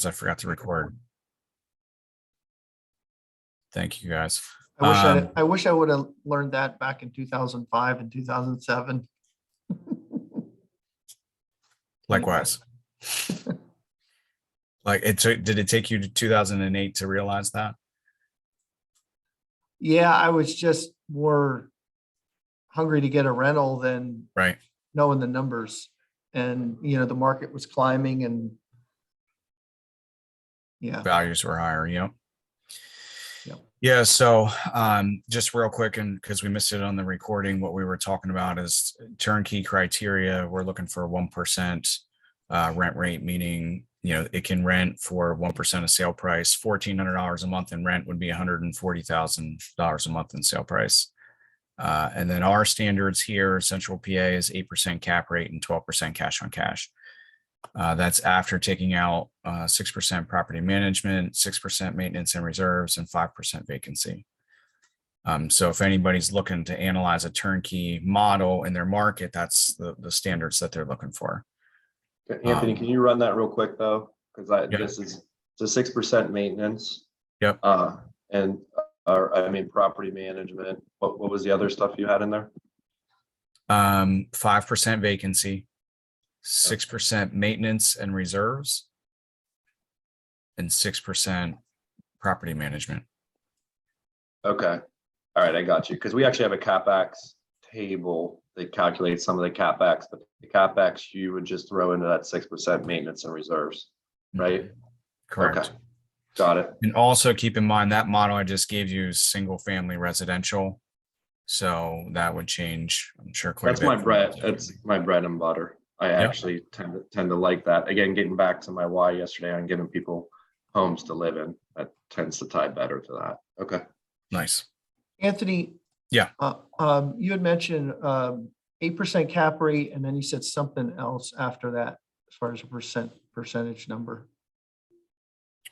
I forgot to record. Thank you guys. I wish I would have learned that back in 2005 and 2007. Likewise. Did it take you to 2008 to realize that? Yeah, I was just more hungry to get a rental than Right. knowing the numbers. And, the market was climbing and yeah. Values were higher, Yep. Yeah. So just real quick, and because we missed it on the recording, what we were talking about is turnkey criteria. We're looking for 1% rent rate, meaning, it can rent for 1% of sale price. $1,400 a month in rent would be $140,000 a month in sale price. And then our standards here, Central PA, is 8% cap rate and 12% cash on cash. That's after taking out 6% property management, 6% maintenance and reserves, and 5% vacancy. So if anybody's looking to analyze a turnkey model in their market, that's the standards that they're looking for. Anthony, can you run that real quick though? Because yeah. This is a 6% maintenance. Yep. And property management. What was the other stuff you had in there? 5% vacancy, 6% maintenance and reserves, and 6% property management. Okay. All right, I got you. Because we actually have a CapEx table that calculates some of the CapEx, but the CapEx you would just throw into that 6% maintenance and reserves, right? Correct. Okay. Got it. And also keep in mind that model I just gave you is single family residential. So that would change, I'm sure. That's my bread. That's my bread and butter. I actually tend to like that. Again, getting back to my why yesterday on giving people homes to live in, that tends to tie better to that. Okay. Nice. Anthony. Yeah. You had mentioned 8% cap rate, and then you said something else after that as far as a percentage number.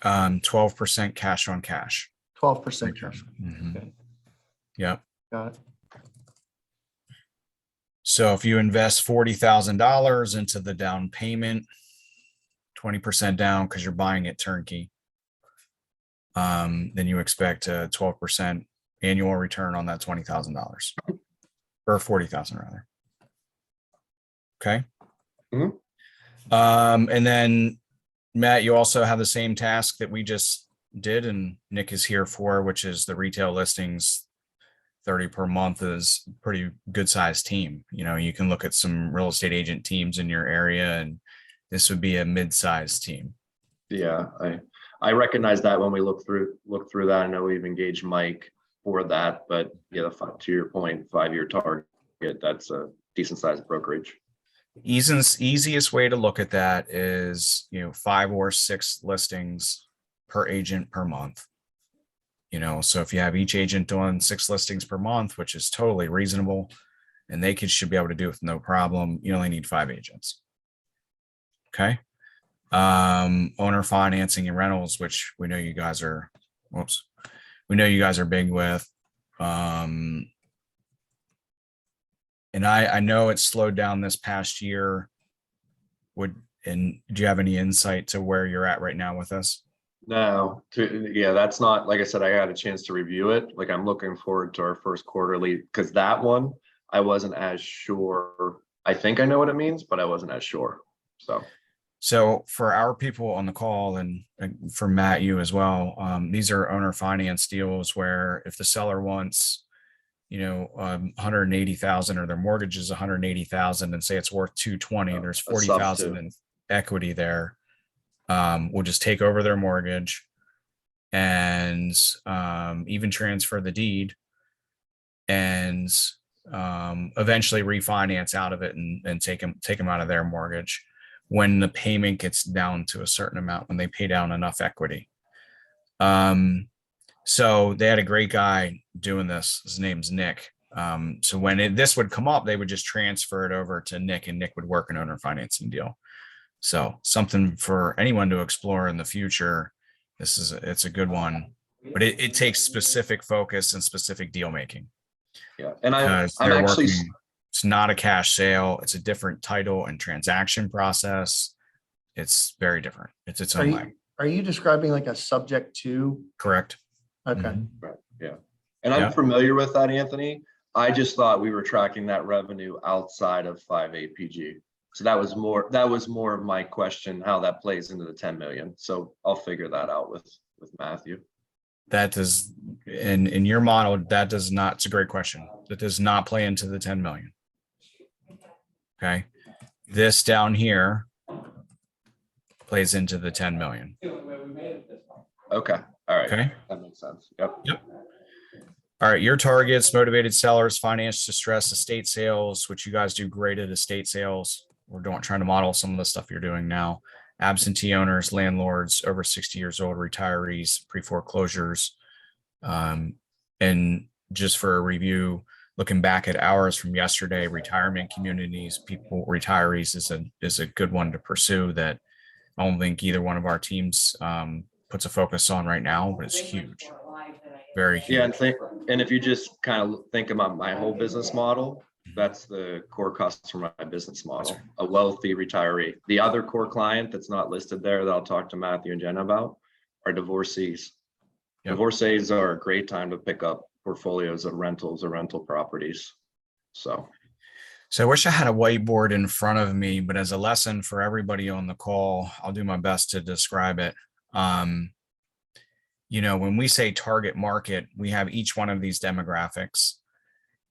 12% cash on cash. 12% cash. Mm-hmm. Okay. Yeah. Got it. So if you invest $40,000 into the down payment, 20% down because you're buying it turnkey, then you expect a 12% annual return on that $20,000 or $40,000 rather. Okay. Mm-hmm. And then Matt, you also have the same task that we just did and Nick is here for, which is the retail listings. 30 per month is a pretty good sized team. You can look at some real estate agent teams in your area, and this would be a mid-sized team. Yeah, I recognize that when we look through that. I know we've engaged Mike for that, but yeah, to your point, 5-year target, that's a decent sized brokerage. Easiest way to look at that is 5 or 6 listings per agent per month. So if you have each agent doing 6 listings per month, which is totally reasonable, and they should be able to do it with no problem, you only need 5 agents. Okay. Owner financing and rentals, which we know you guys are, big with. And I know it's slowed down this past year. And do you have any insight to where you're at right now with this? No, that's not, like I said, I had a chance to review it. Like I'm looking forward to our first quarterly, because that one, I wasn't as sure. I think I know what it means, but I wasn't as sure. So for our people on the call and for Matt, you as well, these are owner finance deals where if the seller wants, 180,000 or their mortgage is 180,000 and say it's worth 220, there's 40,000 in equity there. We'll just take over their mortgage and even transfer the deed and eventually refinance out of it and take them out of their mortgage when the payment gets down to a certain amount, when they pay down enough equity. So they had a great guy doing this. His name's Nick. So when this would come up, they would just transfer it over to Nick and Nick would work an owner financing deal. So something for anyone to explore in the future. It's a good one, but it takes specific focus and specific deal making. Yeah. And it's not a cash sale. It's a different title and transaction process. It's very different. It's its own way. are you describing like a subject to? Correct. Okay. Mhm. Right, yeah. And I'm Yeah. familiar with that, Anthony. I just thought we were tracking that revenue outside of 5 APG. So that was more of my question, how that plays into the 10 million. So I'll figure that out with Matthew. That does, in your model, that does not, it's a great question. That does not play into the 10 million. Okay. This down here plays into the 10 million. Okay, all right. Okay. That makes sense. Yep. All right. Your targets: motivated sellers, finance distress, estate sales, which you guys do great at estate sales. We're trying to model some of the stuff you're doing now. Absentee owners, landlords, over 60 years old, retirees, pre-foreclosures. And just for a review, looking back at ours from yesterday, retirement communities, retirees is a good one to pursue that I don't think either one of our teams puts a focus on right now, but it's huge. Very huge. Yeah, and if you just kind of think about my whole business model, that's the core customer of my business model, a wealthy retiree. The other core client that's not listed there that I'll talk to Matthew and Jenna about are divorcees. Yep. Divorcees are a great time to pick up portfolios of rentals or rental properties. So I wish I had a whiteboard in front of me, but as a lesson for everybody on the call, I'll do my best to describe it. When we say target market, we have each one of these demographics.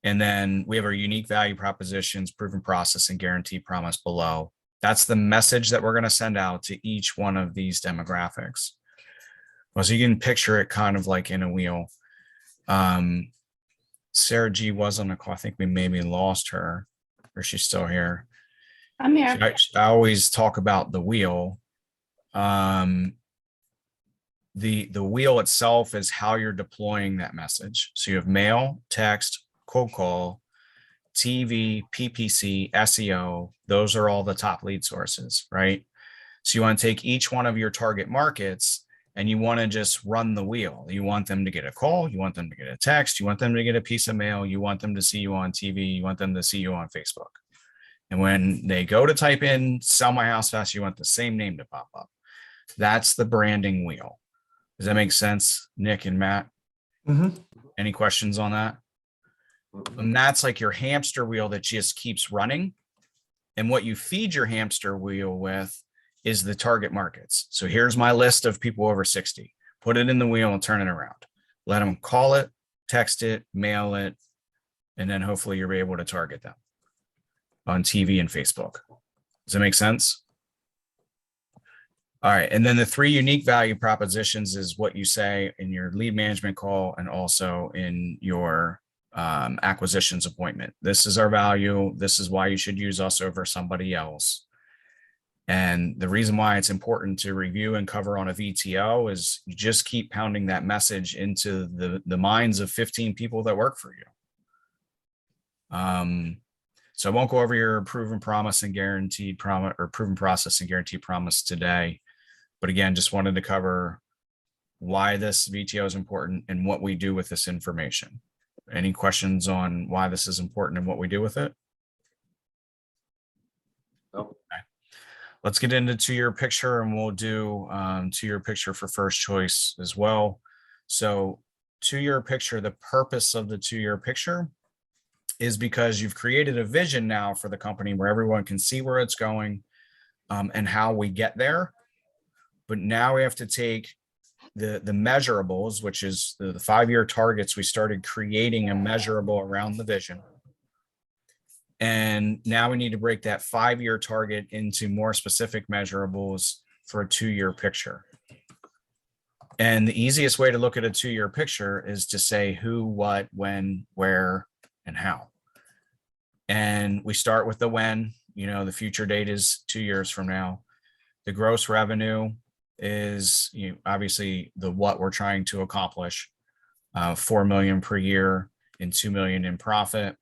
And then we have our unique value propositions, proven process, and guaranteed promise below. That's the message that we're going to send out to each one of these demographics. Well, so you can picture it kind of like in a wheel. Sarah G was on the call. I think we maybe lost her, or she's still here. I'm here. I always talk about the wheel. The wheel itself is how you're deploying that message. So you have mail, text, cold call, TV, PPC, SEO. Those are all the top lead sources, right? So you want to take each one of your target markets and you want to just run the wheel. You want them to get a call. You want them to get a text. You want them to get a piece of mail. You want them to see you on TV. You want them to see you on Facebook. And when they go to type in sell my house fast, you want the same name to pop up. That's the branding wheel. Does that make sense, Nick and Matt? Mhm. Any questions on that? And that's like your hamster wheel that just keeps running. And what you feed your hamster wheel with is the target markets. So here's my list of people over 60. Put it in the wheel and turn it around. Let them call it, text it, mail it, and then hopefully you're able to target them on TV and Facebook. Does that make sense? All right. And then the 3 unique value propositions is what you say in your lead management call and also in your acquisitions appointment. This is our value. This is why you should use us over somebody else. And the reason why it's important to review and cover on a VTO is you just keep pounding that message into the minds of 15 people that work for you. So I won't go over your proven promise and guaranteed promise or proven process and guaranteed promise today. But again, just wanted to cover why this VTO is important and what we do with this information. Any questions on why this is important and what we do with it? Nope. Okay. Let's get into 2-year picture and we'll do 2-year picture for first choice as well. So 2-year picture, the purpose of the 2-year picture is because you've created a vision now for the company where everyone can see where it's going and how we get there. But now we have to take the measurables, which is the 5-year targets. We started creating a measurable around the vision. And now we need to break that 5-year target into more specific measurables for a 2-year picture. And the easiest way to look at a 2-year picture is to say who, what, when, where, and how. And we start with the when, the future date is 2 years from now. The gross revenue is obviously the what we're trying to accomplish, 4 million per year and 2 million in profit,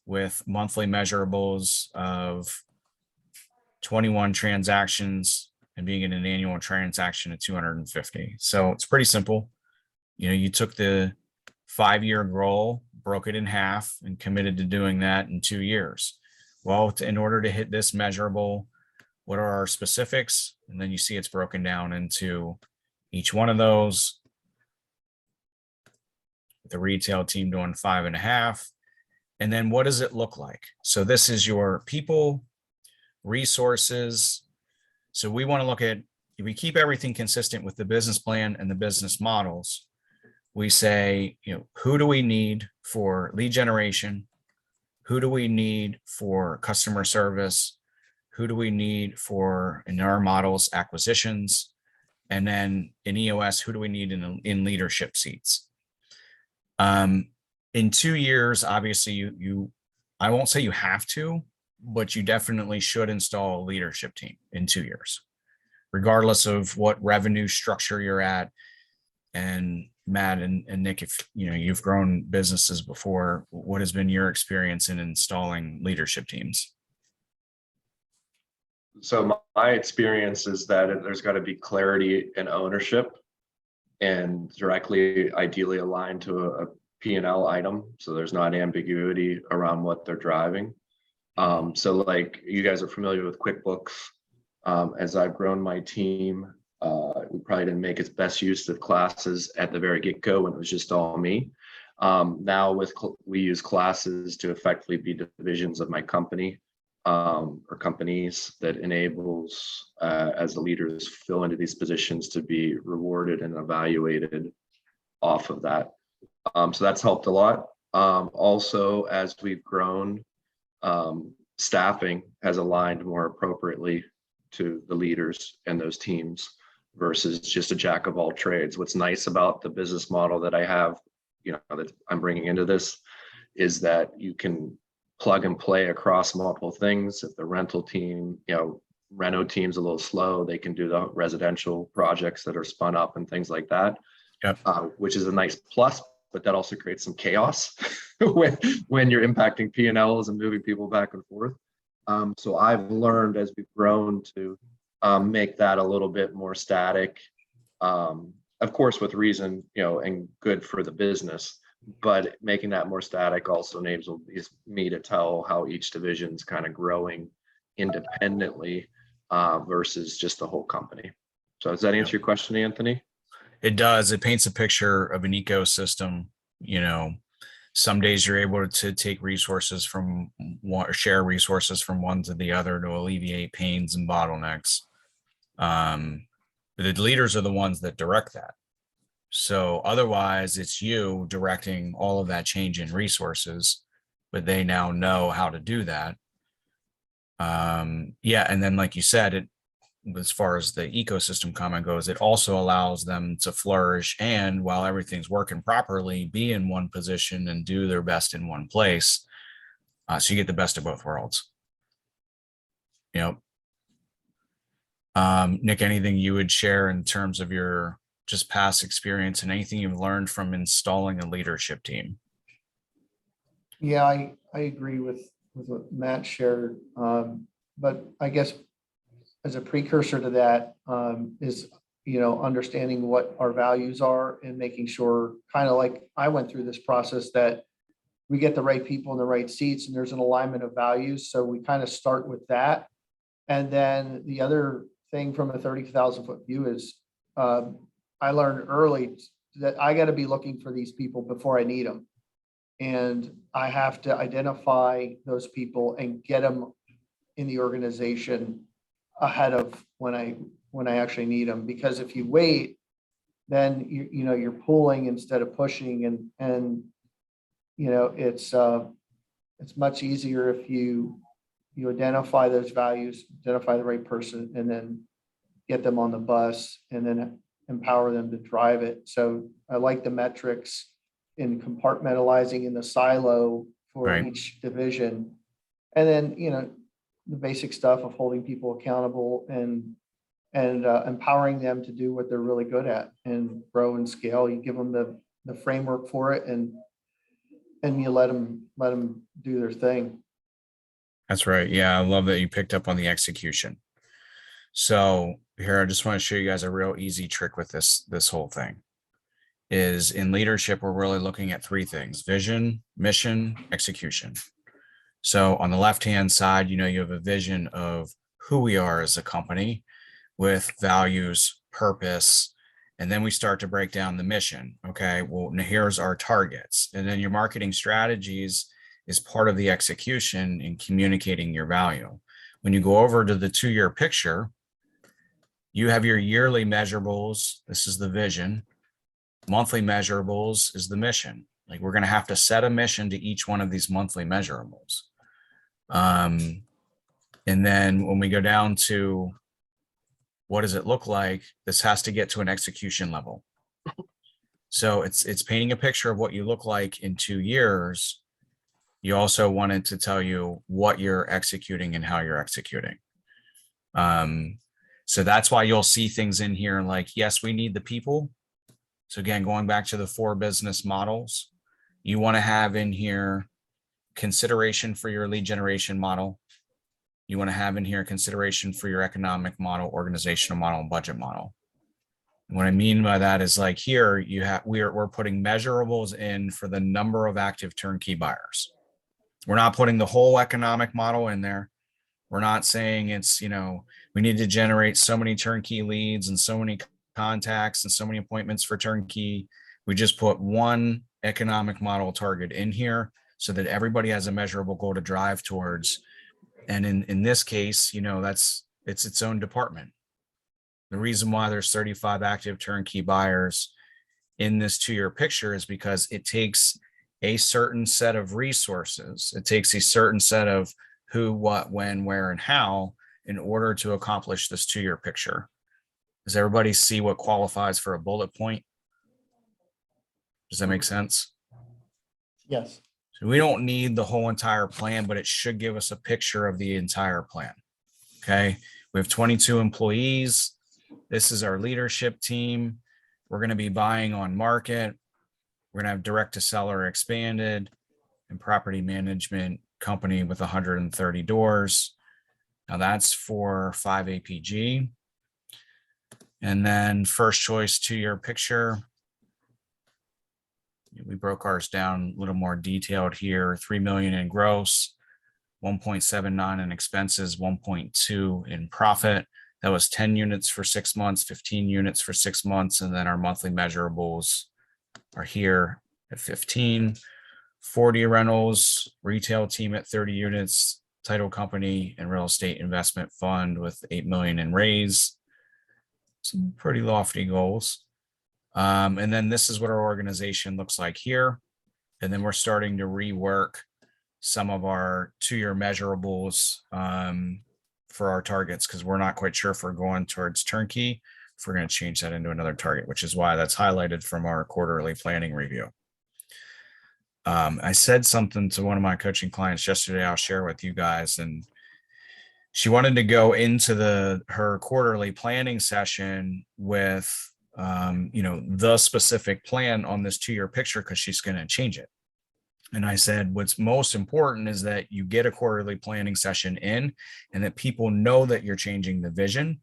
with monthly measurables of 21 transactions and being in an annual transaction of 250. So it's pretty simple. You took the 5-year goal, broke it in half, and committed to doing that in 2 years. Well, in order to hit this measurable, what are our specifics? And then you see it's broken down into each one of those. The retail team doing 5.5. And then what does it look like? So this is your people, resources. So we want to look at, if we keep everything consistent with the business plan and the business models, we say, who do we need for lead generation? Who do we need for customer service? Who do we need for, in our models, acquisitions? And then in EOS, who do we need in leadership seats? In 2 years, obviously, I won't say you have to, but you definitely should install a leadership team in 2 years, regardless of what revenue structure you're at. And Matt and Nick, if you've grown businesses before, what has been your experience in installing leadership teams? So my experience is that there's got to be clarity and ownership, and directly, ideally aligned to a P&L item. So there's not ambiguity around what they're driving. So like you guys are familiar with QuickBooks. As I've grown my team, we probably didn't make its best use of classes at the very get-go when it was just all me. Now we use classes to effectively be divisions of my company, or companies, that enables as the leaders fill into these positions to be rewarded and evaluated off of that. So that's helped a lot. Also, as we've grown, staffing has aligned more appropriately to the leaders and those teams versus just a jack of all trades. What's nice about the business model that I have, that I'm bringing into this, is that you can plug and play across multiple things. If the rental team, reno team's a little slow, they can do the residential projects that are spun up and things like that. Yep. Which is a nice plus, but that also creates some chaos when you're impacting P&Ls and moving people back and forth. So I've learned as we've grown to make that a little bit more static, of course, with reason, and good for the business, but making that more static also enables me to tell how each division's kind of growing independently versus just the whole company. So does that answer your question, Anthony? It does. It paints a picture of an ecosystem. Some days you're able to take resources from one, or share resources from one to the other to alleviate pains and bottlenecks. The leaders are the ones that direct that. So otherwise it's you directing all of that change in resources, but they now know how to do that. Yeah. And then, like you said, as far as the ecosystem comment goes, it also allows them to flourish, and while everything's working properly, be in one position and do their best in one place. So you get the best of both worlds. Nick, anything you would share in terms of your just past experience and anything you've learned from installing a leadership team? Yeah, I agree with what Matt shared. But I guess as a precursor to that is, understanding what our values are and making sure, kind of like I went through this process, that we get the right people in the right seats and there's an alignment of values. So we kind of start with that. And then the other thing from a 30,000 foot view is I learned early that I got to be looking for these people before I need them. And I have to identify those people and get them in the organization ahead of when I actually need them. Because if you wait, then you're pulling instead of pushing, and it's much easier if you identify those values, identify the right person, and then get them on the bus and then empower them to drive it. So I like the metrics in compartmentalizing in the silo for Right. each division. And then, the basic stuff of holding people accountable and empowering them to do what they're really good at and grow and scale. You give them the framework for it, and you let them do their thing. That's right. Yeah, I love that you picked up on the execution. So here, I just want to show you guys a real easy trick with this whole thing. Is in leadership, we're really looking at three things: vision, mission, execution. So on the left-hand side, you have a vision of who we are as a company with values, purpose, and then we start to break down the mission. Okay, well, now here's our targets. And then your marketing strategies is part of the execution in communicating your value. When you go over to the 2-year picture, you have your yearly measurables. This is the vision. Monthly measurables is the mission. Like, we're going to have to set a mission to each one of these monthly measurables. And then when we go down to what does it look like, this has to get to an execution level. So it's painting a picture of what you look like in 2 years. You also wanted to tell you what you're executing and how you're executing. So that's why you'll see things in here like, yes, we need the people. So again, going back to the 4 business models, you want to have in here consideration for your lead generation model. You want to have in here consideration for your economic model, organizational model, and budget model. And what I mean by that is, like, here you have, we're putting measurables in for the number of active turnkey buyers. We're not putting the whole economic model in there. We're not saying it's, we need to generate so many turnkey leads and so many contacts and so many appointments for turnkey. We just put one economic model target in here so that everybody has a measurable goal to drive towards. And in this case, it's its own department. The reason why there's 35 active turnkey buyers in this 2-year picture is because it takes a certain set of resources. It takes a certain set of who, what, when, where, and how in order to accomplish this 2-year picture. Does everybody see what qualifies for a bullet point? Does that make sense? Yes. So we don't need the whole entire plan, but it should give us a picture of the entire plan. Okay. We have 22 employees. This is our leadership team. We're going to be buying on market. We're going to have direct to seller expanded and property management company with 130 doors. Now that's for 5 APG. And then first choice 2-year picture. We broke ours down a little more detailed here. 3 million in gross, 1.79 in expenses, 1.2 in profit. That was 10 units for 6 months, 15 units for 6 months. And then our monthly measurables are here at 15, 40 rentals, retail team at 30 units, title company and real estate investment fund with 8 million in raise. Some pretty lofty goals. And then this is what our organization looks like here. And then we're starting to rework some of our 2-year measurables for our targets, because we're not quite sure if we're going towards turnkey, if we're going to change that into another target, which is why that's highlighted from our quarterly planning review. I said something to one of my coaching clients yesterday, I'll share with you guys, and she wanted to go into her quarterly planning session with the specific plan on this 2-year picture, because she's going to change it. And I said, what's most important is that you get a quarterly planning session in and that people know that you're changing the vision.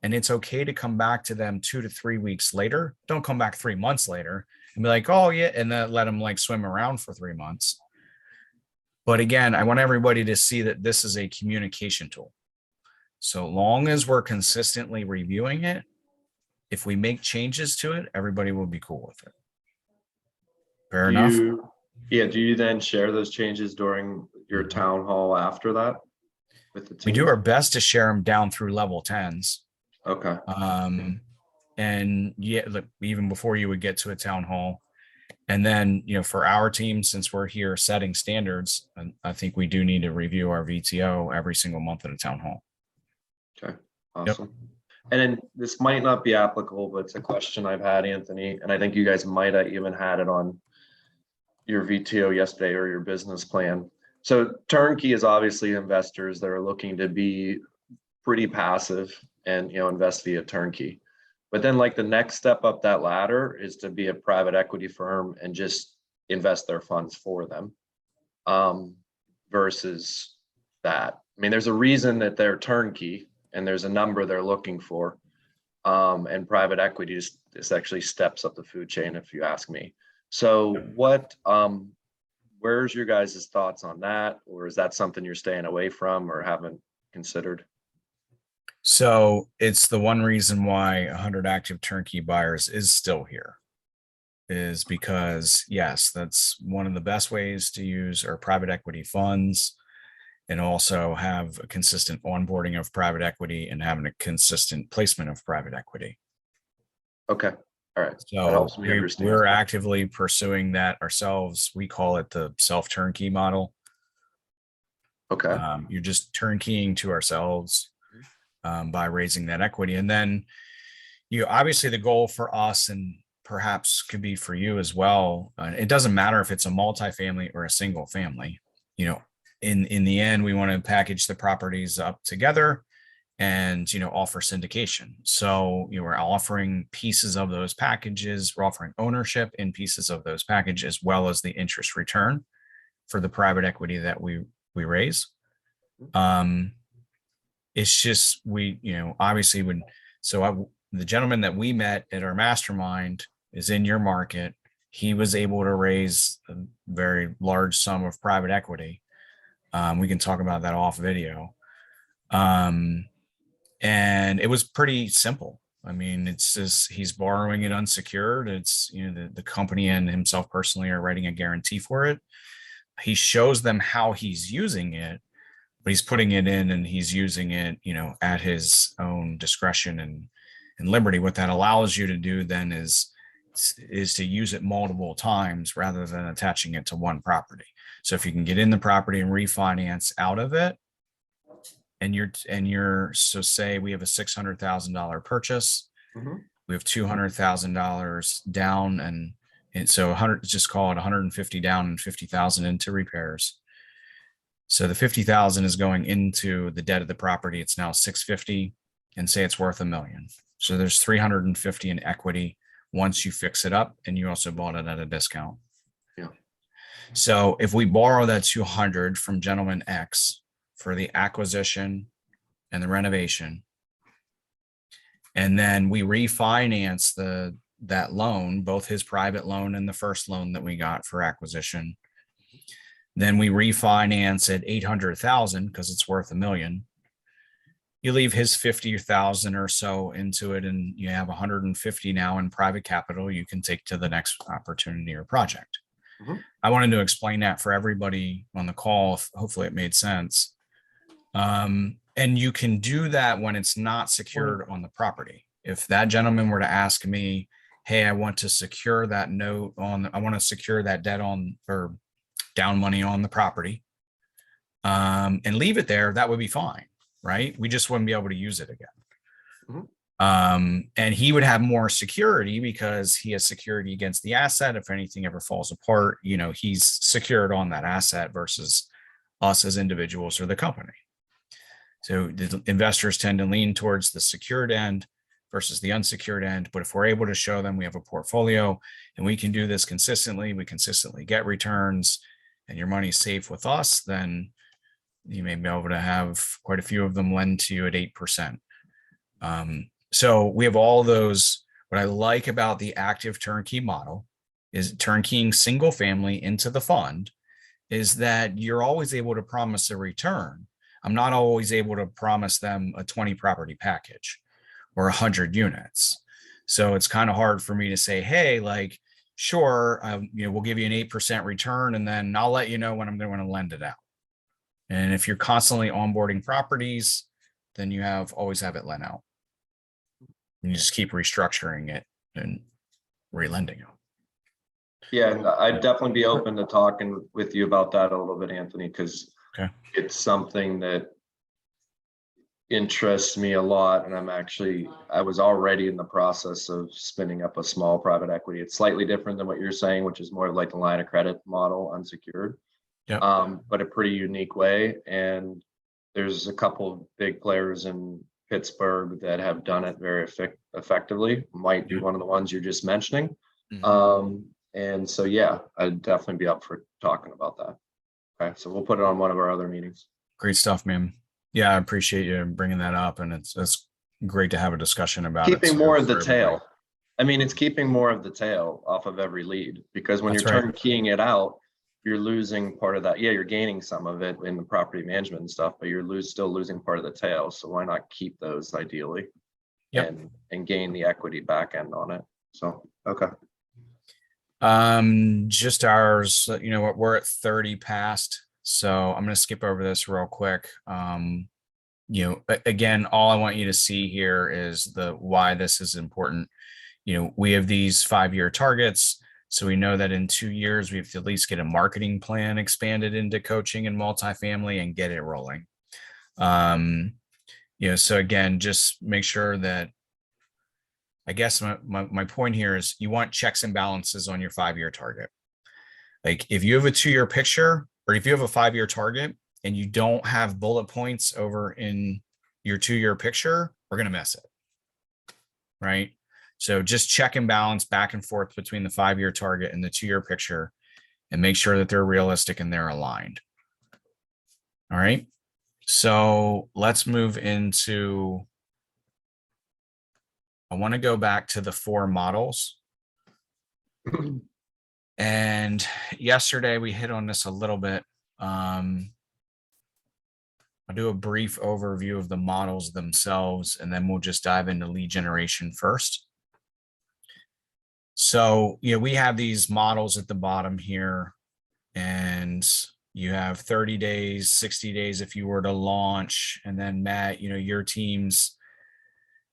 And it's okay to come back to them 2 to 3 weeks later. Don't come back 3 months later and be like, oh yeah, and then let them like swim around for 3 months. But again, I want everybody to see that this is a communication tool. So long as we're consistently reviewing it, if we make changes to it, everybody will be cool with it. Fair enough? Do you then share those changes during your town hall after that with the team? We do our best to share them down through level 10s. Okay. And yeah, look, even before you would get to a town hall. And then, for our team, since we're here setting standards, I think we do need to review our VTO every single month at a town hall. Okay, awesome. Yep. And then this might not be applicable, but it's a question I've had, Anthony, and I think you guys might have even had it on your VTO yesterday or your business plan. So turnkey is obviously investors that are looking to be pretty passive and invest via turnkey. But then like the next step up that ladder is to be a private equity firm and just invest their funds for them versus that. I mean, there's a reason that they're turnkey and there's a number they're looking for. And private equity just actually steps up the food chain, if you ask me. So where's your guys' thoughts on that? Or is that something you're staying away from or haven't considered? So it's the one reason why 100 active turnkey buyers is still here, is because yes, that's one of the best ways to use our private equity funds and also have a consistent onboarding of private equity and having a consistent placement of private equity. Okay, all right. That So helps me understand. we're actively pursuing that ourselves. We call it the self turnkey model. Okay, You're just turnkeying to ourselves by raising that equity. And then obviously the goal for us and perhaps could be for you as well. It doesn't matter if it's a multifamily or a single family, in the end, we want to package the properties up together and, offer syndication. So, we're offering pieces of those packages. We're offering ownership in pieces of those packages, as well as the interest return for the private equity that we raise. It's just, obviously the gentleman that we met at our mastermind is in your market. He was able to raise a very large sum of private equity. We can talk about that off video. And it was pretty simple. I mean, it's just, he's borrowing it unsecured. It's, the company and himself personally are writing a guarantee for it. He shows them how he's using it, but he's putting it in and he's using it, at his own discretion and liberty. What that allows you to do then is to use it multiple times rather than attaching it to one property. So if you can get in the property and refinance out of it, so say we have a $600,000 purchase, we have $200,000 down, and so 100, just call it 150 down and 50,000 into repairs. So the 50,000 is going into the debt of the property. It's now 650, and say it's worth $1 million. So there's 350 in equity once you fix it up, and you also bought it at a discount. Yeah. So if we borrow that 200 from gentleman X for the acquisition and the renovation, and then we refinance that loan, both his private loan and the first loan that we got for acquisition, then we refinance at 800,000 because it's worth $1 million. You leave his 50,000 or so into it, and you have 150 now in private capital you can take to the next opportunity or project. I wanted to explain that for everybody on the call. Hopefully it made sense. And you can do that when it's not secured on the property. If that gentleman were to ask me, hey, I want to secure that note I want to secure that debt on, or down money on the property, and leave it there, that would be fine. Right? We just wouldn't be able to use it again. And he would have more security because he has security against the asset. If anything ever falls apart, he's secured on that asset versus us as individuals or the company. So the investors tend to lean towards the secured end versus the unsecured end. But if we're able to show them we have a portfolio and we can do this consistently, we consistently get returns, and your money's safe with us, then you may be able to have quite a few of them lend to you at 8%. So we have all those. What I like about the active turnkey model is turnkeying single family into the fund is that you're always able to promise a return. I'm not always able to promise them a 20 property package or 100 units. So it's kind of hard for me to say, hey, like, sure, we'll give you an 8% return, and then I'll let you know when I'm going to lend it out. And if you're constantly onboarding properties, then you always have it lent out. And you just keep restructuring it and relending it. Yeah, and I'd definitely be open to talking with you about that a little bit, Anthony, because it's something that interests me a lot. And I was already in the process of spinning up a small private equity. It's slightly different than what you're saying, which is more like the line of credit model, unsecured. But a pretty unique way. And there's a couple of big players in Pittsburgh that have done it very effectively. Might be one of the ones you're just mentioning. And so, yeah, I'd definitely be up for talking about that. Okay, so we'll put it on one of our other meetings. Great stuff, man. Yeah, I appreciate you bringing that up, and it's great to have a discussion about keeping more of the tail. I mean, it's keeping more of the tail off of every lead, because when you're turnkeying it out, you're losing part of that. Yeah, you're gaining some of it in the property management and stuff, but you're still losing part of the tail. So why not keep those ideally? Yep. And gain the equity back end on it. So, okay. Just ours, you know what, we're at 30 past. So I'm going to skip over this real quick. You know, again, all I want you to see here is the why this is important. You know, we have these 5-year targets. So we know that in 2 years, we have to at least get a marketing plan expanded into coaching and multifamily and get it rolling. You know, so again, just make sure that, I guess my point here is you want checks and balances on your 5-year target. Like if you have a 2-year picture or if you have a 5-year target and you don't have bullet points over in your 2-year picture, we're going to miss it. Right. So just check and balance back and forth between the 5-year target and the 2-year picture and make sure that they're realistic and they're aligned. All right. So let's move into, I want to go back to the 4 models. And yesterday we hit on this a little bit. I'll do a brief overview of the models themselves, and then we'll just dive into lead generation first. So, you know, we have these models at the bottom here, and you have 30 days, 60 days if you were to launch. And then Matt, you know, your team's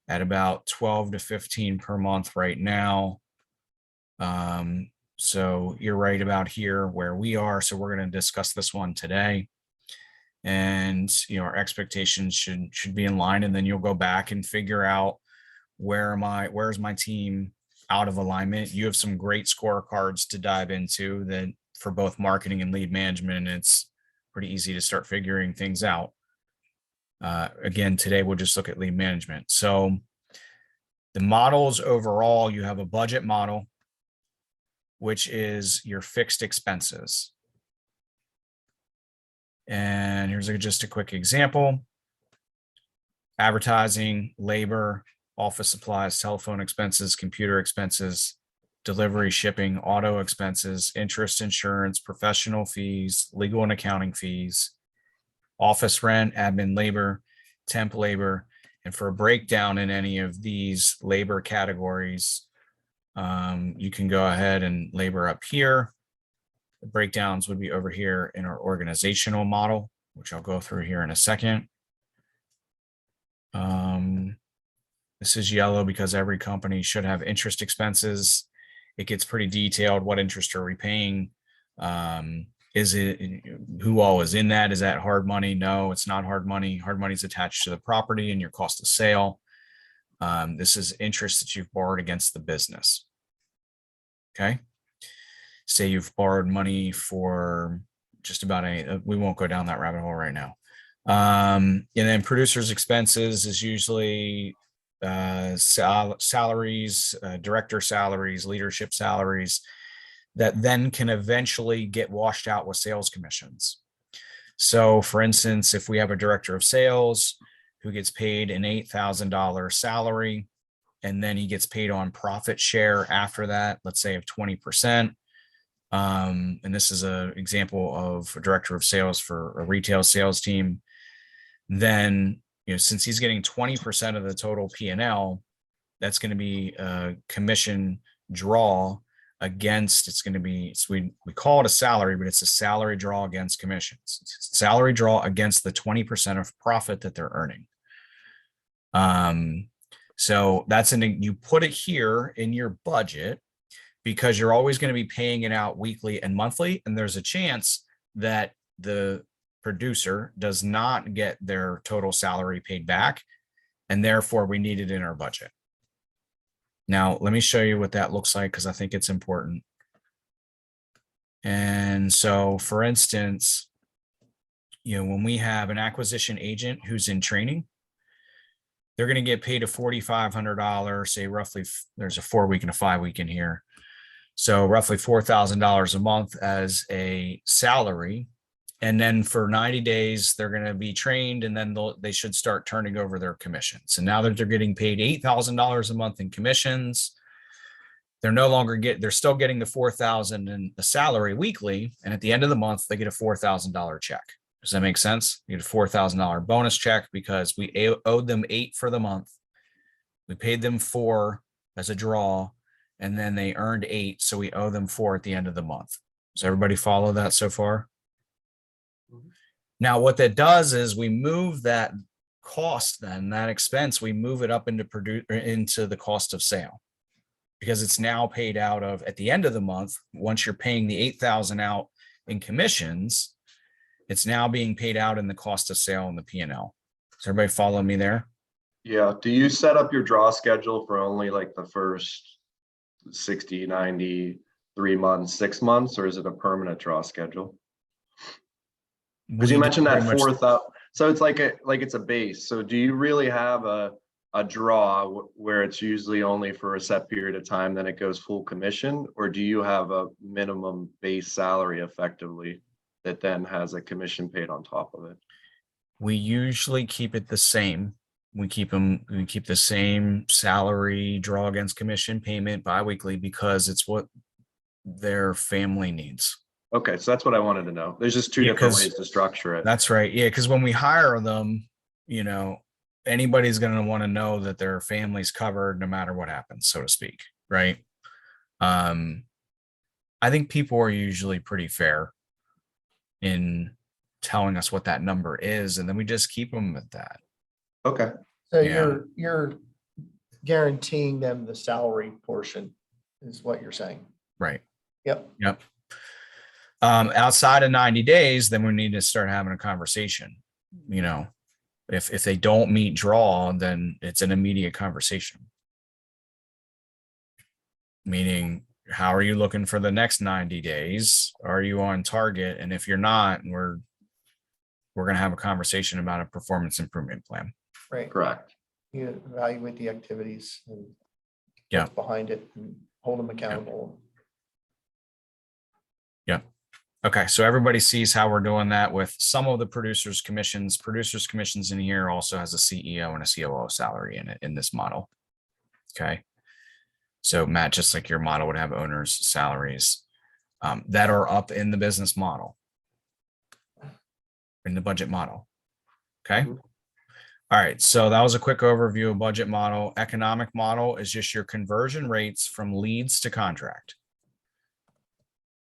at about 12 to 15 per month right now. So you're right about here where we are. So we're going to discuss this one today. And, you know, our expectations should be in line. And then you'll go back and figure out where's my team out of alignment. You have some great scorecards to dive into that for both marketing and lead management. It's pretty easy to start figuring things out. Again, today we'll just look at lead management. So the models overall, you have a budget model, which is your fixed expenses. And here's just a quick example. Advertising, labor, office supplies, telephone expenses, computer expenses, delivery, shipping, auto expenses, interest, insurance, professional fees, legal and accounting fees, office rent, admin labor, temp labor. And for a breakdown in any of these labor categories, you can go ahead and labor up here. The breakdowns would be over here in our organizational model, which I'll go through here in a second. This is yellow because every company should have interest expenses. It gets pretty detailed. What interest are we paying? Is it, who all is in that? Is that hard money? No, it's not hard money. Hard money is attached to the property and your cost of sale. This is interest that you've borrowed against the business. Okay. Say you've borrowed money for just about any, we won't go down that rabbit hole right now. And then producers' expenses is usually salaries, director salaries, leadership salaries that then can eventually get washed out with sales commissions. So for instance, if we have a director of sales who gets paid an $8,000 salary, and then he gets paid on profit share after that, let's say of 20%. And this is an example of a director of sales for a retail sales team. Then, you know, since he's getting 20% of the total P&L, that's going to be a commission draw against, it's going to be, so we call it a salary, but it's a salary draw against commissions. It's a salary draw against the 20% of profit that they're earning. So that's you put it here in your budget because you're always going to be paying it out weekly and monthly. And there's a chance that the producer does not get their total salary paid back. And therefore we need it in our budget. Now, let me show you what that looks like because I think it's important. And so, for instance, you know, when we have an acquisition agent who's in training, they're going to get paid a $4,500, say roughly, there's a 4-week and a 5-week in here. So roughly $4,000 a month as a salary. And then for 90 days, they're going to be trained and then they should start turning over their commissions. And now that they're getting paid $8,000 a month in commissions, they're no longer they're still getting the 4,000 in the salary weekly. And at the end of the month, they get a $4,000 check. Does that make sense? You get a $4,000 bonus check because we owed them 8 for the month. We paid them 4 as a draw, and then they earned 8. So we owe them 4 at the end of the month. Does everybody follow that so far? Mhm. Now, what that does is we move that cost, then that expense, we move it up into the cost of sale, because it's now paid out of at the end of the month. Once you're paying the 8,000 out in commissions, it's now being paid out in the cost of sale in the P&L. Does everybody follow me there? Yeah, do you set up your draw schedule for only like the first 60, 90, 3 months, 6 months, or is it a permanent draw schedule? Because you We mentioned pretty that much- 4,000, so it's like it's a base. So do you really have a draw where it's usually only for a set period of time, then it goes full commission, or do you have a minimum base salary effectively that then has a commission paid on top of it? we usually keep it the same. We keep the same salary draw against commission payment biweekly because it's what their family needs. Okay, so that's what I wanted to know. There's just two Yeah, different 'cause ways to structure it. That's right. Yeah, because when we hire them, anybody's going to want to know that their family's covered no matter what happens, so to speak, right? I think people are usually pretty fair in telling us what that number is, and then we just keep them at that. Okay, So Yeah. you're guaranteeing them the salary portion is what you're saying. Right. Yep. Yep. Outside of 90 days, then we need to start having a conversation. If they don't meet draw, then it's an immediate conversation. Meaning, how are you looking for the next 90 days? Are you on target? And if you're not, we're going to have a conversation about a performance improvement plan. Right. correct. You evaluate the activities and Yeah. what's behind it and hold them accountable. Okay, so everybody sees how we're doing that with some of the producers' commissions. Producers' commissions in here also has a CEO and a COO salary in it in this model. Okay. So Matt, just like your model would have owners' salaries that are up in the business model, in the budget model. Okay. Mhm. All right. So that was a quick overview of budget model. Economic model is just your conversion rates from leads to contract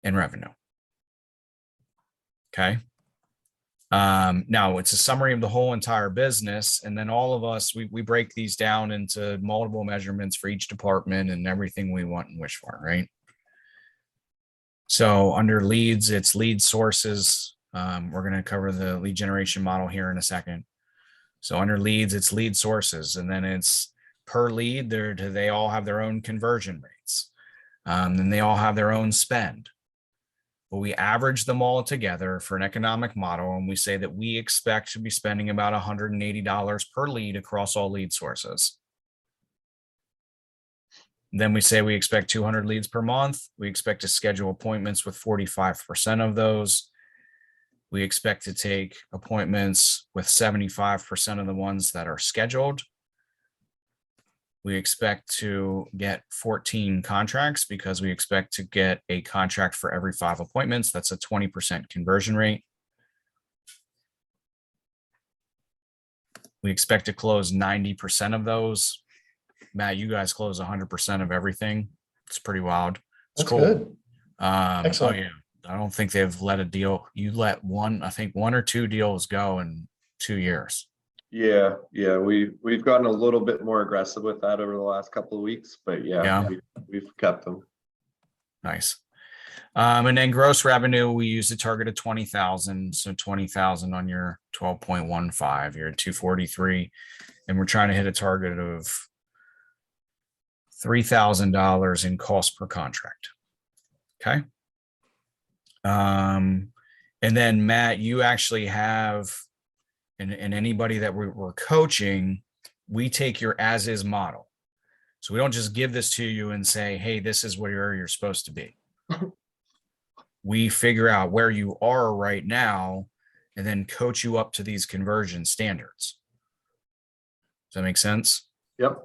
and revenue. Okay. Now it's a summary of the whole entire business. And then all of us, we break these down into multiple measurements for each department and everything we want and wish for, right? So under leads, it's lead sources. We're going to cover the lead generation model here in a second. So under leads, it's lead sources, and then it's per lead. They all have their own conversion rates. Then they all have their own spend. But we average them all together for an economic model, and we say that we expect to be spending about $180 per lead across all lead sources. Then we say we expect 200 leads per month. We expect to schedule appointments with 45% of those. We expect to take appointments with 75% of the ones that are scheduled. We expect to get 14 contracts because we expect to get a contract for every 5 appointments. That's a 20% conversion rate. We expect to close 90% of those. Matt, you guys close 100% of everything. It's pretty wild. It's That's cool. good. Oh Excellent. yeah. I don't think they've let a deal. You let I think 1 or 2 deals go in 2 years. Yeah, we've gotten a little bit more aggressive with that over the last couple of weeks, but Yeah. we've kept them. Nice. And then gross revenue, we use a target of 20,000. So 20,000 on your 12.15, you're at 243. And we're trying to hit a target of $3,000 in cost per contract. Okay. And then Matt, you actually have, and anybody that we're coaching, we take your as is model. So we don't just give this to you and say, hey, this is where you're supposed to be. We figure out where you are right now and then coach you up to these conversion standards. Does that make sense? Yep.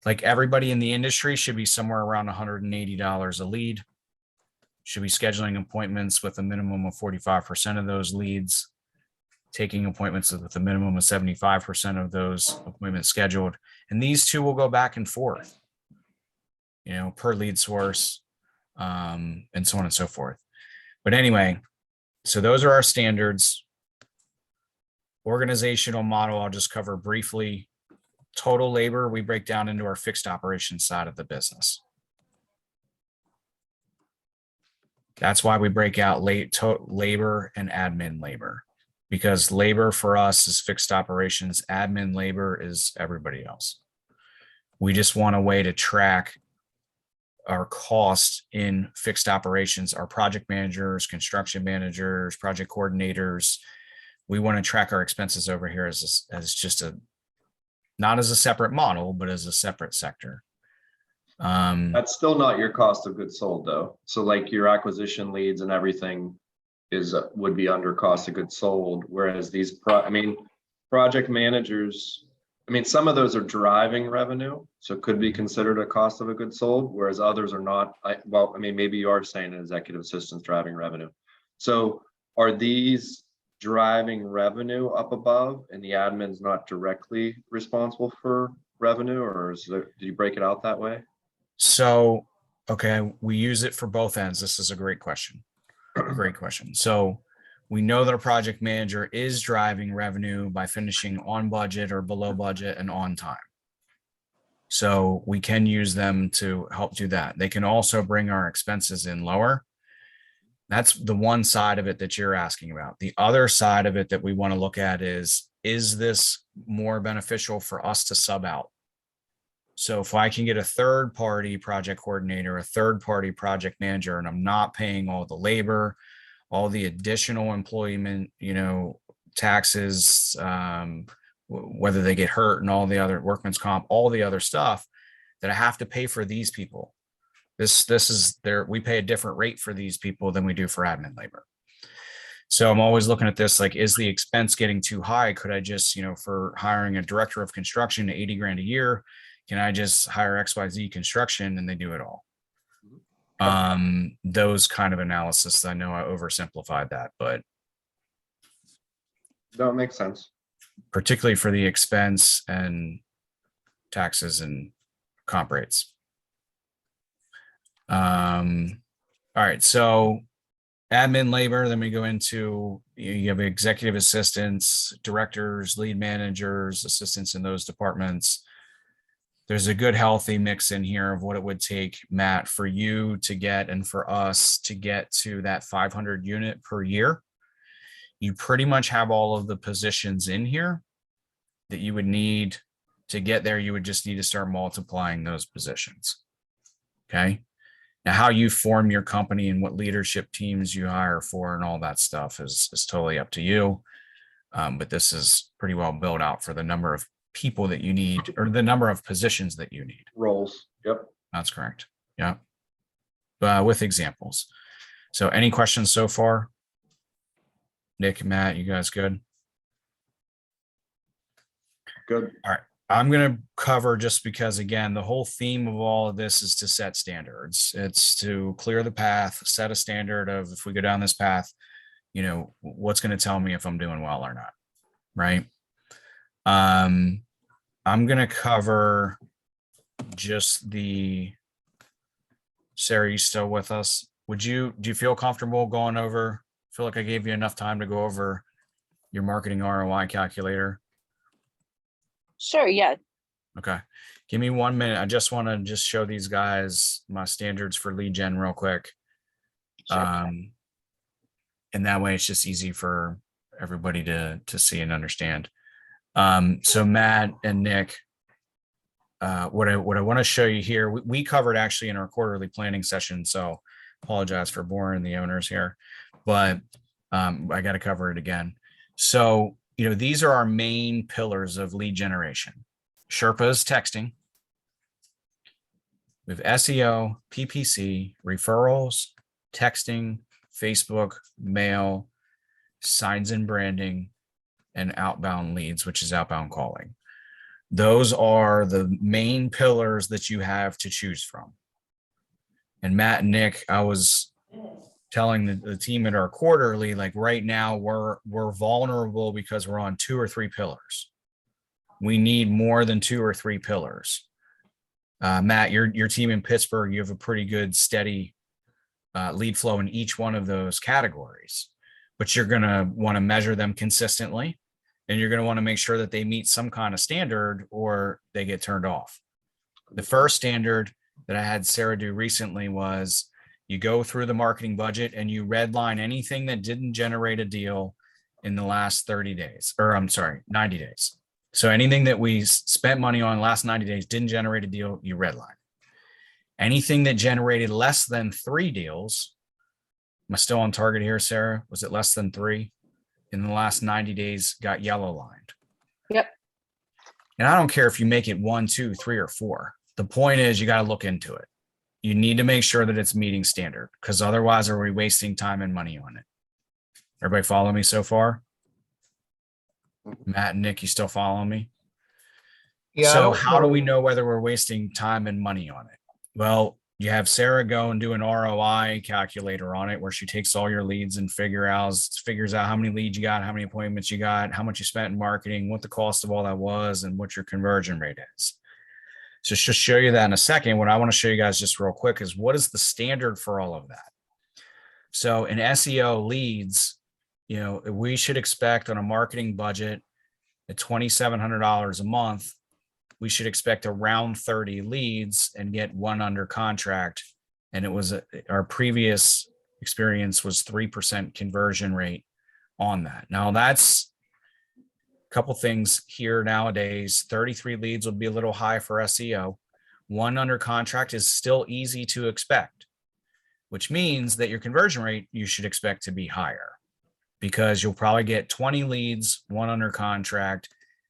like everybody in the industry should be somewhere around $180 a lead. Should be scheduling appointments with a minimum of 45% of those leads, taking appointments with a minimum of 75% of those appointments scheduled. And these two will go back and forth, per lead source, and so on and so forth. But anyway, so those are our standards. Organizational model, I'll just cover briefly. Total labor, we break down into our fixed operations side of the business. That's why we break out labor and admin labor, because labor for us is fixed operations. Admin labor is everybody else. We just want a way to track our cost in fixed operations, our project managers, construction managers, project coordinators. We want to track our expenses over here as just not as a separate model, but as a separate sector. That's still not your cost of goods sold though. So like your acquisition leads and everything would be under cost of goods sold. Whereas these project managers, some of those are driving revenue, so it could be considered a cost of a goods sold, whereas others are not. Maybe you are saying an executive assistant's driving revenue. So are these driving revenue up above and the admin's not directly responsible for revenue, or do you break it out that way? So, okay, we use it for both ends. This is a great question. Great question. So we know that a project manager is driving revenue by finishing on budget or below budget and on time. So we can use them to help do that. They can also bring our expenses in lower. That's the one side of it that you're asking about. The other side of it that we want to look at is this more beneficial for us to sub out? So if I can get a third party project coordinator, a third party project manager, and I'm not paying all the labor, all the additional employment, taxes, whether they get hurt and all the other workman's comp, all the other stuff that I have to pay for these people. This is we pay a different rate for these people than we do for admin labor. So I'm always looking at this, like, is the expense getting too high? Could I just, for hiring a director of construction, 80 grand a year, can I just hire XYZ construction and they do it all? Those kind of analysis. I know I oversimplified that, but no, it makes sense. Particularly for the expense and taxes and comp rates. All right, so admin labor, then we go into, you have executive assistants, directors, lead managers, assistants in those departments. There's a good healthy mix in here of what it would take, Matt, for you to get and for us to get to that 500 unit per year. You pretty much have all of the positions in here that you would need to get there. You would just need to start multiplying those positions. Okay. Now, how you form your company and what leadership teams you hire for and all that stuff is totally up to you. But this is pretty well built out for the number of people that you need, or the number of positions that you need. Roles. Yep. That's correct. Yeah. With examples. So any questions so far? Nick, Matt, you guys good? Good. All right. I'm going to cover, just because, again, the whole theme of all of this is to set standards. It's to clear the path, set a standard of, if we go down this path, what's going to tell me if I'm doing well or not. Right. I'm going to cover just Sarah, you still with us? Do you feel comfortable going over? Feel like I gave you enough time to go over your marketing ROI calculator? Sure, yeah. Okay. Give me 1 minute. I just want to show these guys my standards for lead gen real quick. Sure. And that way it's just easy for everybody to see and understand. So Matt and Nick, what I want to show you here, we covered actually in our quarterly planning session. So apologize for boring the owners here, but I got to cover it again. So, these are our main pillars of lead generation. Sherpa is texting. We have SEO, PPC, referrals, texting, Facebook, mail, signs and branding, and outbound leads, which is outbound calling. Those are the main pillars that you have to choose from. And Matt and Nick, I was telling the team at our quarterly, like right now we're vulnerable because we're on 2 or 3 pillars. We need more than 2 or 3 pillars. Matt, your team in Pittsburgh, you have a pretty good steady lead flow in each one of those categories, but you're going to want to measure them consistently, and you're going to want to make sure that they meet some kind of standard or they get turned off. The first standard that I had Sarah do recently was you go through the marketing budget and you redline anything that didn't generate a deal in the last 30 days, or I'm sorry, 90 days. So anything that we spent money on last 90 days didn't generate a deal, you redline. Anything that generated less than 3 deals, am I still on target here, Sarah? Was it less than 3 in the last 90 days got yellow lined? Yep. And I don't care if you make it 1, 2, 3, or 4. The point is you got to look into it. You need to make sure that it's meeting standard, because otherwise are we wasting time and money on it? Everybody follow me so far? Matt and Nick, you still following me? Yeah. I So don't how do know. we know whether we're wasting time and money on it? Well, you have Sarah go and do an ROI calculator on it where she takes all your leads and figures out how many leads you got, how many appointments you got, how much you spent in marketing, what the cost of all that was, and what your conversion rate is. So she'll show you that in a second. What I want to show you guys just real quick is what is the standard for all of that. So in SEO leads, you know, we should expect on a marketing budget at $2,700 a month, we should expect around 30 leads and get 1 under contract. And it was our previous experience was 3% conversion rate on that. Now that's a couple things here nowadays. 33 leads would be a little high for SEO. 1 under contract is still easy to expect, which means that your conversion rate you should expect to be higher, because you'll probably get 20 leads, 1 under contract,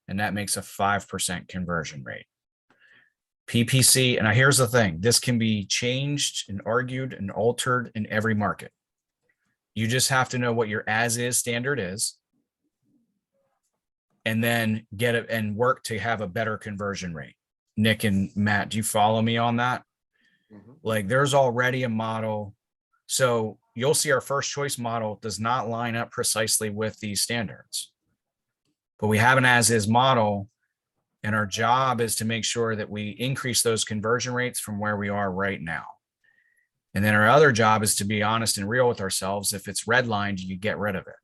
and that makes a 5% conversion rate. PPC, and now here's the thing, this can be changed and argued and altered in every market. You just have to know what your as is standard is, and then get it and work to have a better conversion rate. Nick and Matt, do you follow me on that? Like there's already a model. So you'll see our first choice model does not line up precisely with these standards, but we have an as is model, and our job is to make sure that we increase those conversion rates from where we are right now. And then our other job is to be honest and real with ourselves. If it's redlined, you get rid of it.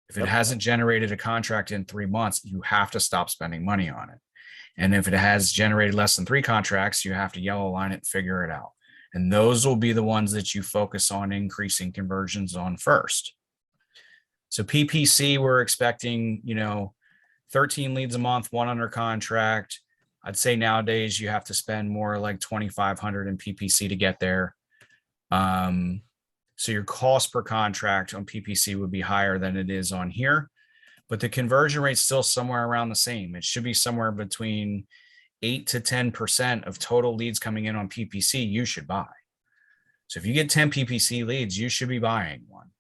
If it hasn't generated a contract in 3 months, you have to stop spending money on it. And if it has generated less than 3 contracts, you have to yellow line it and figure it out. And those will be the ones that you focus on increasing conversions on first. So PPC, we're expecting, 13 leads a month, 1 under contract. I'd say nowadays you have to spend more like 2,500 in PPC to get there. So your cost per contract on PPC would be higher than it is on here, but the conversion rate's still somewhere around the same. It should be somewhere between 8 to 10% of total leads coming in on PPC you should buy. So if you get 10 PPC leads, you should be buying one,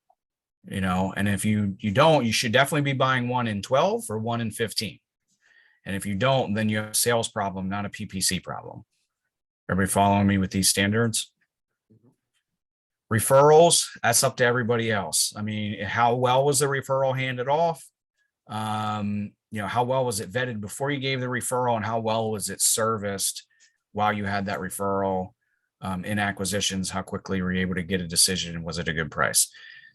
and if you don't, you should definitely be buying 1 in 12 or 1 in 15. And if you don't, then you have a sales problem, not a PPC problem. Everybody following me with these standards? Referrals, that's up to everybody else. I mean, how well was the referral handed off? How well was it vetted before you gave the referral, and how well was it serviced while you had that referral in acquisitions? How quickly were you able to get a decision, and was it a good price?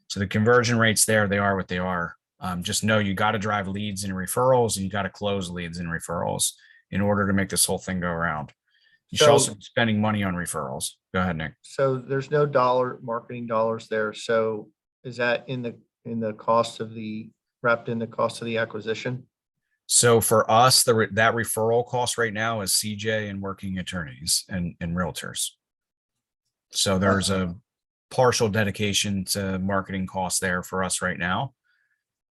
So the conversion rates there, they are what they are. Just know you got to drive leads and referrals, and you got to close leads and referrals in order to make this whole thing go around. You should also be spending money on referrals. Go ahead, Nick. So there's no marketing dollars there. So is that in the cost of wrapped in the cost of the acquisition? So for us, that referral cost right now is CJ and working attorneys and realtors. So there's a partial dedication to marketing costs there for us right now.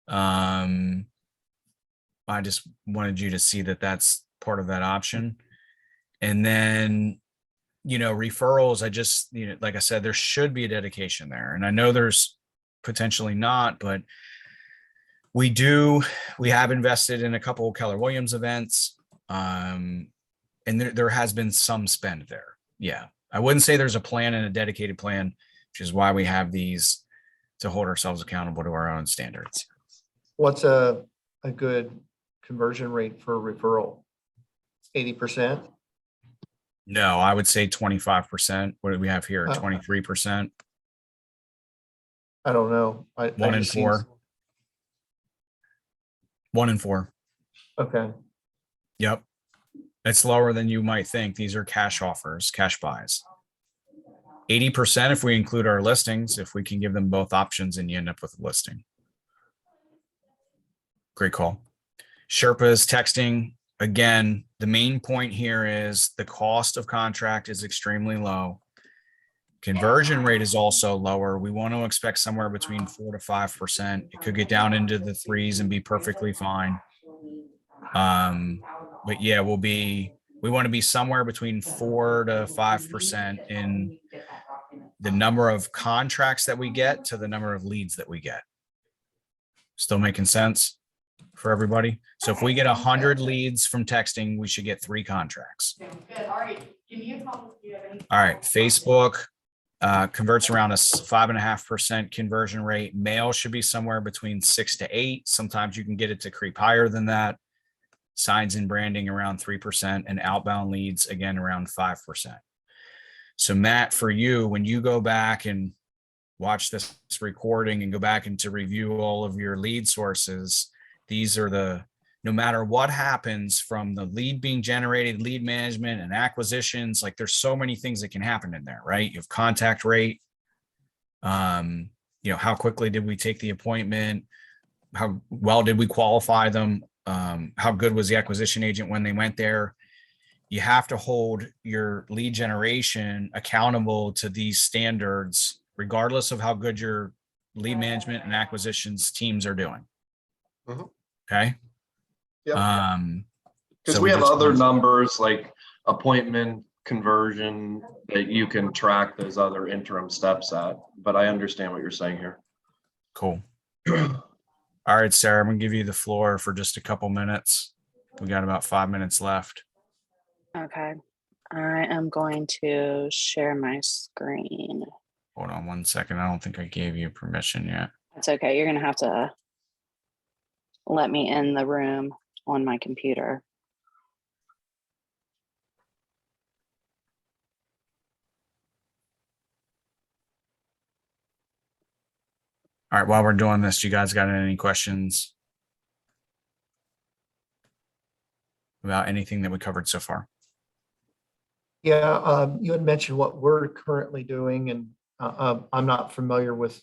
I just wanted you to see that that's part of that option. And then, referrals, I just, like I said, there should be a dedication there. And I know there's potentially not, but we have invested in a couple of Keller Williams events. And there has been some spend there. Yeah. I wouldn't say there's a plan and a dedicated plan, which is why we have these to hold ourselves accountable to our own standards. What's a good conversion rate for referral? 80%? No, I would say 25%. What do we have here? 23%. I don't know. I 1 in just seen- 4. 1 in 4. Okay. Yep. It's lower than you might think. These are cash offers, cash buys. 80% if we include our listings, if we can give them both options and you end up with a listing. Great call. Sherpas texting. Again, the main point here is the cost of contract is extremely low. Conversion rate is also lower. We want to expect somewhere between 4 to 5%. It could get down into the 3s and be perfectly fine. But yeah, we want to be somewhere between 4 to 5% in the number of contracts that we get to the number of leads that we get. Still making sense for everybody? So if we get 100 leads from texting, we should get 3 contracts. All right, Facebook converts around a 5.5% conversion rate. Mail should be somewhere between 6 to 8. Sometimes you can get it to creep higher than that. Signs and branding around 3%, and outbound leads again around 5%. So Matt, for you, when you go back and watch this recording and go back and to review all of your lead sources, these are no matter what happens from the lead being generated, lead management and acquisitions, like there's so many things that can happen in there, right? You have contact rate, how quickly did we take the appointment? How well did we qualify them? How good was the acquisition agent when they went there? You have to hold your lead generation accountable to these standards, regardless of how good your lead management and acquisitions teams are doing. Mhm. Okay. Yep. Because So we have just other want- numbers like appointment conversion that you can track those other interim steps at, but I understand what you're saying here. Cool. All right, Sarah, I'm gonna give you the floor for just a couple minutes. We got about 5 minutes left. Okay. I am going to share my screen. Hold on 1 second. I don't think I gave you permission yet. It's okay. You're going to have to let me in the room on my computer. All right, while we're doing this, you guys got any questions about anything that we covered so far? Yeah, you had mentioned what we're currently doing, and I'm not familiar with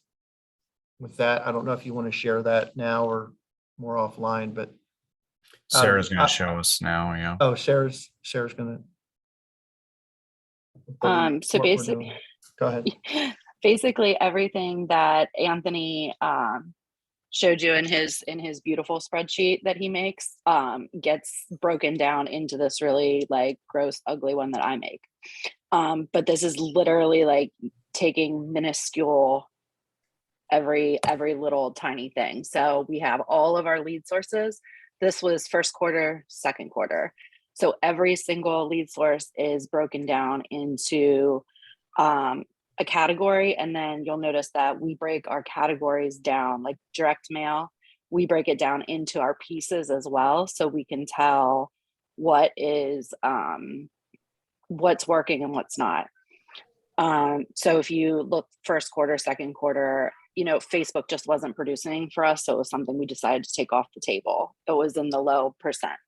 that. I don't know if you want to share that now or more offline, but Sarah's going to show us now. Yeah. oh, Sarah's gonna. So what we're basically, doing. Go ahead. basically everything that Anthony showed you in his beautiful spreadsheet that he makes gets broken down into this really like gross, ugly one that I make. But this is literally like taking minuscule every little tiny thing. So we have all of our lead sources. This was first quarter, second quarter. So every single lead source is broken down into a category, and then you'll notice that we break our categories down, like direct mail, we break it down into our pieces as well, so we can tell what is what's working and what's not. So if you look first quarter, second quarter, Facebook just wasn't producing for us, so it was something we decided to take off the table. It was in the low percent.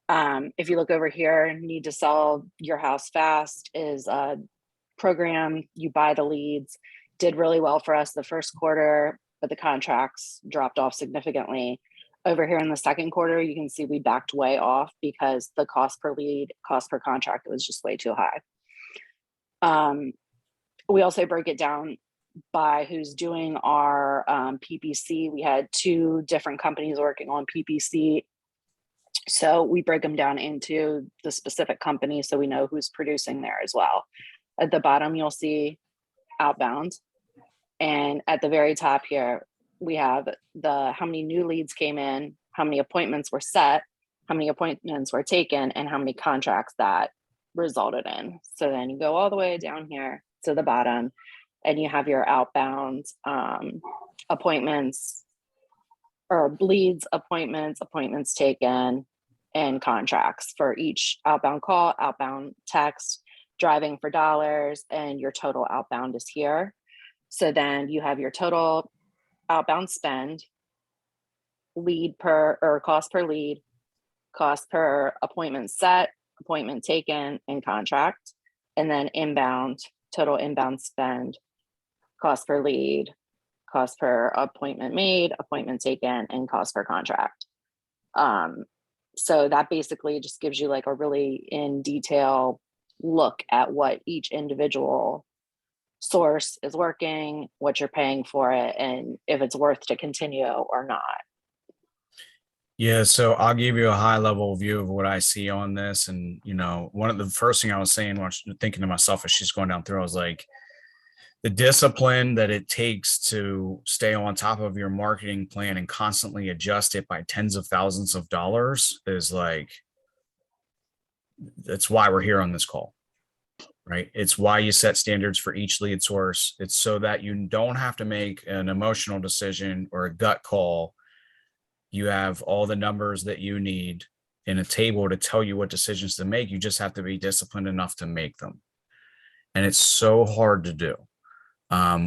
If you look over here, need to sell your house fast is a program. You buy the leads, did really well for us the first quarter, but the contracts dropped off significantly. Over here in the second quarter, you can see we backed way off because the cost per lead, cost per contract was just way too high. We also break it down by who's doing our PPC. We had 2 different companies working on PPC. So we break them down into the specific company so we know who's producing there as well. At the bottom, you'll see outbound. And at the very top here, we have how many new leads came in, how many appointments were set, how many appointments were taken, and how many contracts that resulted in. So then you go all the way down here to the bottom, and you have your outbound appointments or leads, appointments taken, and contracts for each outbound call, outbound text, driving for dollars, and your total outbound is here. So then you have your total outbound spend, lead per or cost per lead, cost per appointment set, appointment taken, and contract. And then inbound, total inbound spend, cost per lead, cost per appointment made, appointment taken, and cost per contract. So that basically just gives you like a really in detail look at what each individual source is working, what you're paying for it, and if it's worth to continue or not. Yeah, so I'll give you a high level view of what I see on this. And, one of the first thing I was saying, when I was thinking to myself as she's going down through, I was like, the discipline that it takes to stay on top of your marketing plan and constantly adjust it by tens of thousands of dollars is like, that's why we're here on this call, right? It's why you set standards for each lead source. It's so that you don't have to make an emotional decision or a gut call. You have all the numbers that you need in a table to tell you what decisions to make. You just have to be disciplined enough to make them. And it's so hard to do.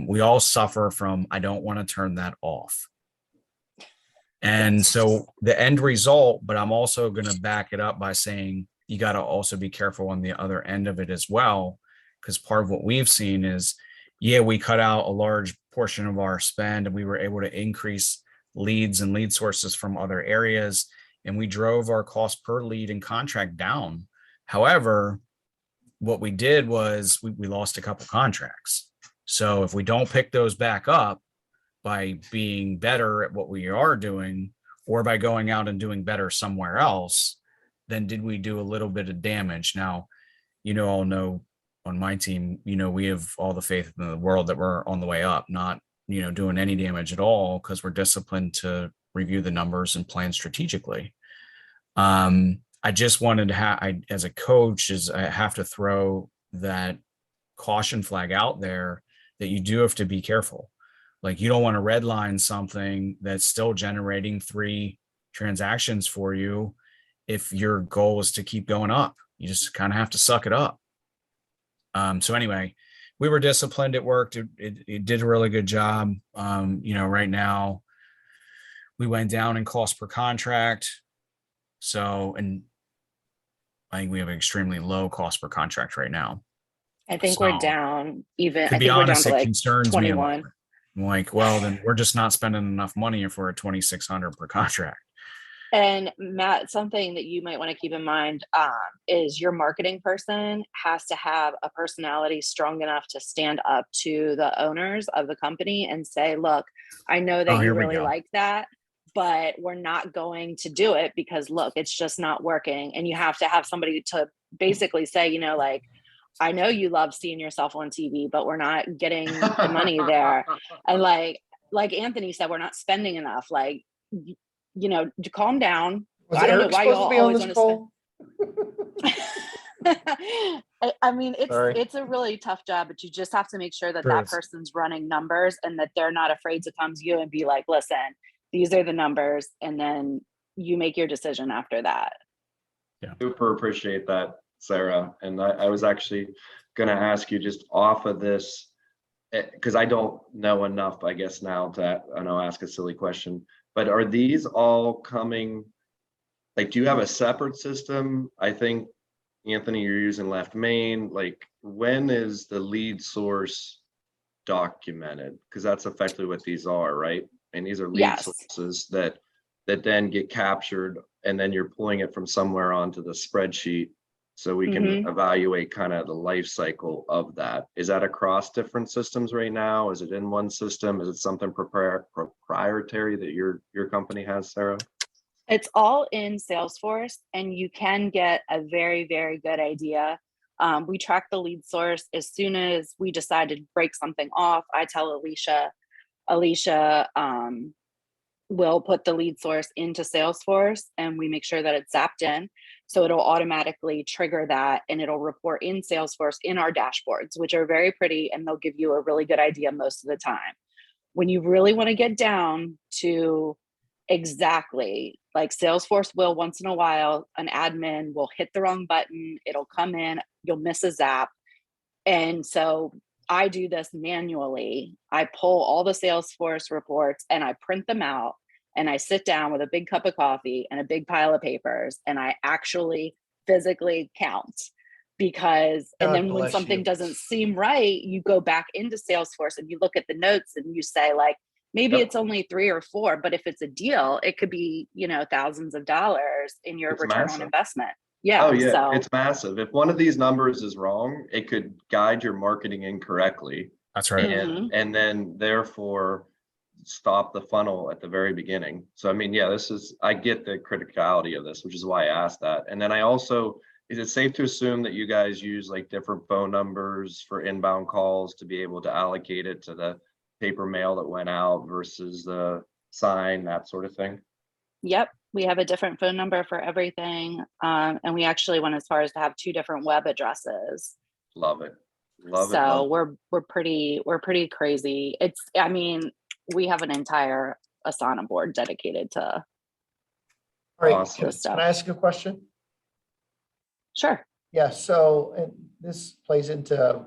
We all suffer from, I don't want to turn that off. And so the end result, but I'm also going to back it up by saying you got to also be careful on the other end of it as well. Because part of what we've seen is, yeah, we cut out a large portion of our spend and we were able to increase leads and lead sources from other areas. And we drove our cost per lead and contract down. However, what we did was we lost a couple contracts. So if we don't pick those back up by being better at what we are doing, or by going out and doing better somewhere else, then did we do a little bit of damage? Now, I'll know on my team, we have all the faith in the world that we're on the way up, not, doing any damage at all, because we're disciplined to review the numbers and plan strategically. I just wanted to as a coach, I have to throw that caution flag out there that you do have to be careful. Like, you don't want to redline something that's still generating 3 transactions for you if your goal is to keep going up. You just kind of have to suck it up. So anyway, we were disciplined. It worked. It did a really good job. Right now we went down in cost per contract. So, and I think we have an extremely low cost per contract right now. I think So, we're down even, to I be think we're down honest, to it like concerns me a little 21. bit. I'm like, well, then we're just not spending enough money if we're at 2,600 per contract. And Matt, something that you might want to keep in mind is your marketing person has to have a personality strong enough to stand up to the owners of the company and say, look, I know that you Here we really go. like that, but we're not going to do it because look, it's just not working. And you have to have somebody to basically say, like, I know you love seeing yourself on TV, but we're not getting the money there. And like Anthony said, we're not spending enough. Like, to calm down. Was I don't know Eric why you supposed all to be on always this want to call? spend. I mean, Sorry. it's a really tough job, but you just have to make sure that Sure that is. person's running numbers and that they're not afraid to come to you and be like, listen, these are the numbers. And then you make your decision after that. Super appreciate that, Sarah. And I was actually going to ask you just off of this, because I don't know enough, I guess, now to, I know, ask a silly question, but are these all coming, like, do you have a separate system? I think, Anthony, you're using Left Main. Like, when is the lead source documented? Because that's effectively what these are, right? And these are lead Yes. sources that then get captured, and then you're pulling it from somewhere onto the spreadsheet so we can evaluate kind of the life cycle of that. Is that across different systems right now? Is it in one system? Is it something proprietary that your company has, Sarah? It's all in Salesforce, and you can get a very, very good idea. We track the lead source. As soon as we decide to break something off, I tell Alicia, we'll put the lead source into Salesforce and we make sure that it's zapped in. So it'll automatically trigger that and it'll report in Salesforce in our dashboards, which are very pretty and they'll give you a really good idea most of the time. When you really want to get down to exactly, like Salesforce will once in a while, an admin will hit the wrong button, it'll come in, you'll miss a zap. And so I do this manually. I pull all the Salesforce reports and I print them out and I sit down with a big cup of coffee and a big pile of papers and I actually physically count because, and God then when bless something you. doesn't seem right, you go back into Salesforce and you look at the notes and you say like, maybe Yep. it's only 3 or 4, but if it's a deal, it could be, thousands of dollars in your It's return on massive. investment. Oh Yeah. yeah, So it's massive. If one of these numbers is wrong, it could guide your marketing incorrectly. That's right. Mhm. And then therefore stop the funnel at the very beginning. So I mean, yeah, I get the criticality of this, which is why I asked that. And then I also, is it safe to assume that you guys use like different phone numbers for inbound calls to be able to allocate it to the paper mail that went out versus the sign, that sort of thing? Yep, we have a different phone number for everything, and we actually went as far as to have 2 different web addresses. Love it. Love it. So Love it. we're pretty crazy. I mean, we have an entire Asana board dedicated to All right, Awesome. this can stuff. I ask a question? Sure. Yeah, so, and this plays into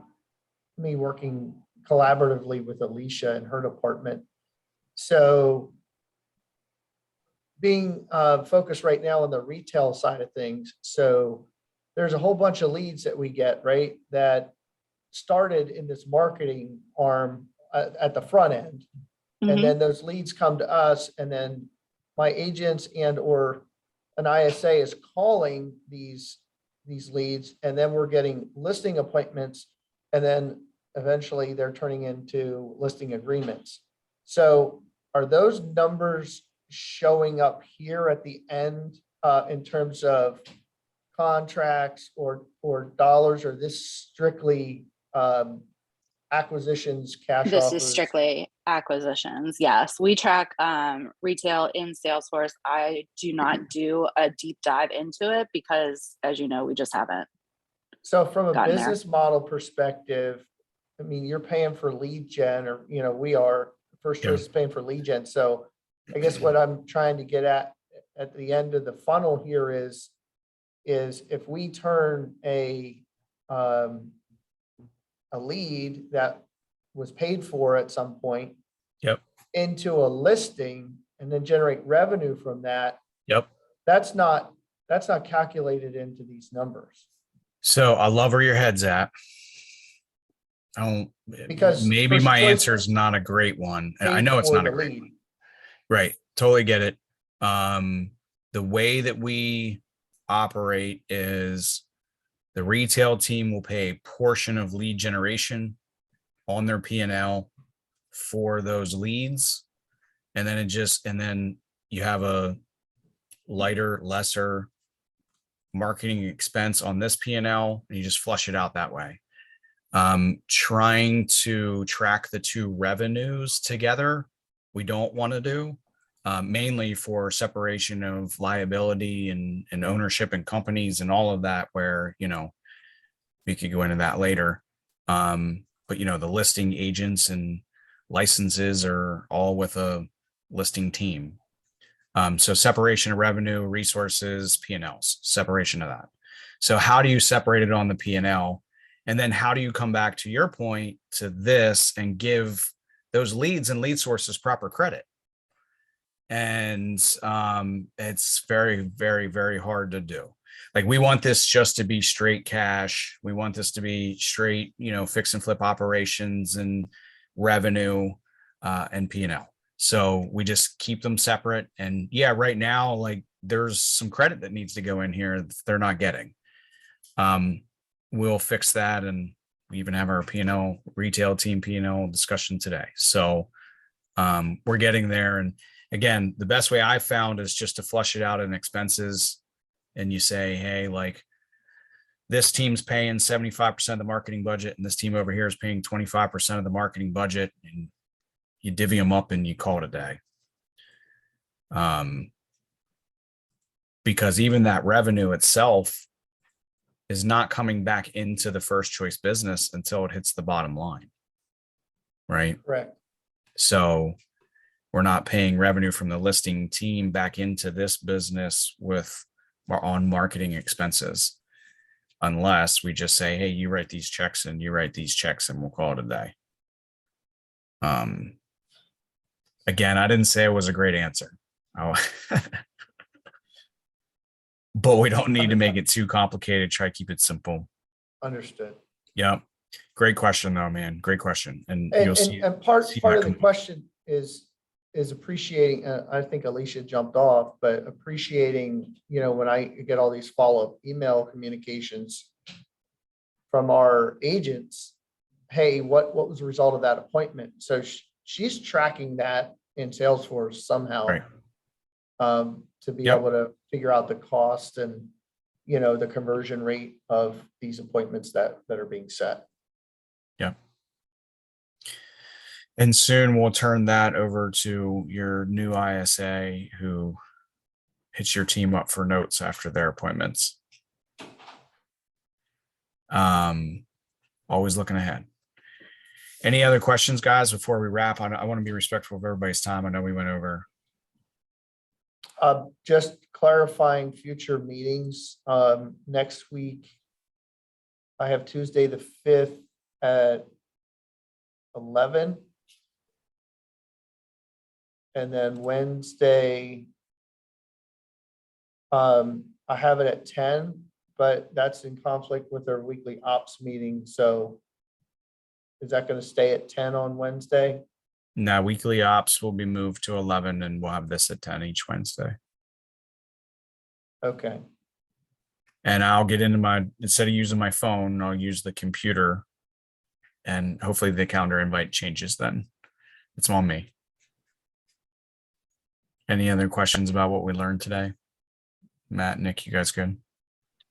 me working collaboratively with Alicia and her department. So being focused right now on the retail side of things. So there's a whole bunch of leads that we get, right? That started in this marketing arm at the front end. Mhm. And then those leads come to us and then my agents and or an ISA is calling these leads and then we're getting listing appointments and then eventually they're turning into listing agreements. So are those numbers showing up here at the end in terms of contracts or dollars, or this strictly acquisitions, cash This offers? is strictly acquisitions. Yes, we track retail in Salesforce. I do not do a deep dive into it because, as you know, we just haven't. So from a Gotten there. business model perspective, I mean, you're paying for lead gen, or, we are, First Yeah. Choice is paying for lead gen. So I guess what I'm trying to get at the end of the funnel here is if we turn a lead that was paid for at some point Yep. into a listing and then generate revenue from that, Yep. that's not calculated into these numbers. So I love where your head's at. I don't, Because maybe First my Choice answer is not a great one. And I paid know it's for not a the great lead. one. Right. Totally get it. The way that we operate is the retail team will pay a portion of lead generation on their P&L for those leads. And then you have a lesser marketing expense on this P&L and you just flush it out that way. Trying to track the two revenues together, we don't want to do, mainly for separation of liability and ownership in companies and all of that, where, we could go into that later. But the listing agents and licenses are all with a listing team. So separation of revenue, resources, P&Ls, separation of that. So how do you separate it on the P&L? And then how do you come back to your point to this and give those leads and lead sources proper credit? And it's very, very, very hard to do. Like, we want this just to be straight cash. We want this to be straight, fix and flip operations and revenue and P&L. So we just keep them separate. And yeah, right now, like, there's some credit that needs to go in here that they're not getting. We'll fix that. And we even have our P&L retail team P&L discussion today. So we're getting there. And again, the best way I found is just to flush it out in expenses. And you say, hey, like, this team's paying 75% of the marketing budget, and this team over here is paying 25% of the marketing budget, and you divvy them up and you call it a day. Because even that revenue itself is not coming back into the first choice business until it hits the bottom line. Right. Correct. So we're not paying revenue from the listing team back into this business with on marketing expenses. Unless we just say, hey, you write these checks and you write these checks and we'll call it a day. Again, I didn't say it was a great answer. Oh. But we don't need to make it too complicated. Try to keep it simple. Understood. Yep. Great question though, man. Great question. And And, you'll see. and part see of that the come- question is appreciating, I think Alicia jumped off, but appreciating, when I get all these follow-up email communications from our agents, hey, what was the result of that appointment? So she's tracking that in Salesforce somehow. Right. To be Yep. able to figure out the cost and, the conversion rate of these appointments that are being set. Yep. And soon we'll turn that over to your new ISA who hits your team up for notes after their appointments. Always looking ahead. Any other questions, guys, before we wrap? I want to be respectful of everybody's time. I know we went over. Just clarifying future meetings, next week. I have Tuesday, the 5th at 11. And then Wednesday, I have it at 10, but that's in conflict with our weekly ops meeting. So is that going to stay at 10 on Wednesday? Now, weekly ops will be moved to 11 and we'll have this at 10 each Wednesday. Okay. And I'll get into instead of using my phone, I'll use the computer and hopefully the calendar invite changes then. It's on me. Any other questions about what we learned today? Matt, Nick, you guys good?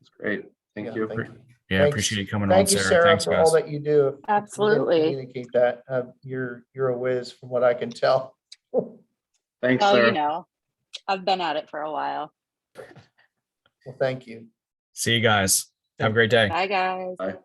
It's great. Thank Yeah, you. thank you. Yeah, Thanks. appreciate you coming on, Thank you, Sarah, Thanks, for guys. all that you do. If you didn't Absolutely. Communicate that. You're a whiz from what I can tell. Thanks, Oh, Sarah. I've been at it for a while. Well, thank you. See you guys. Have a great day. Bye, guys. Bye.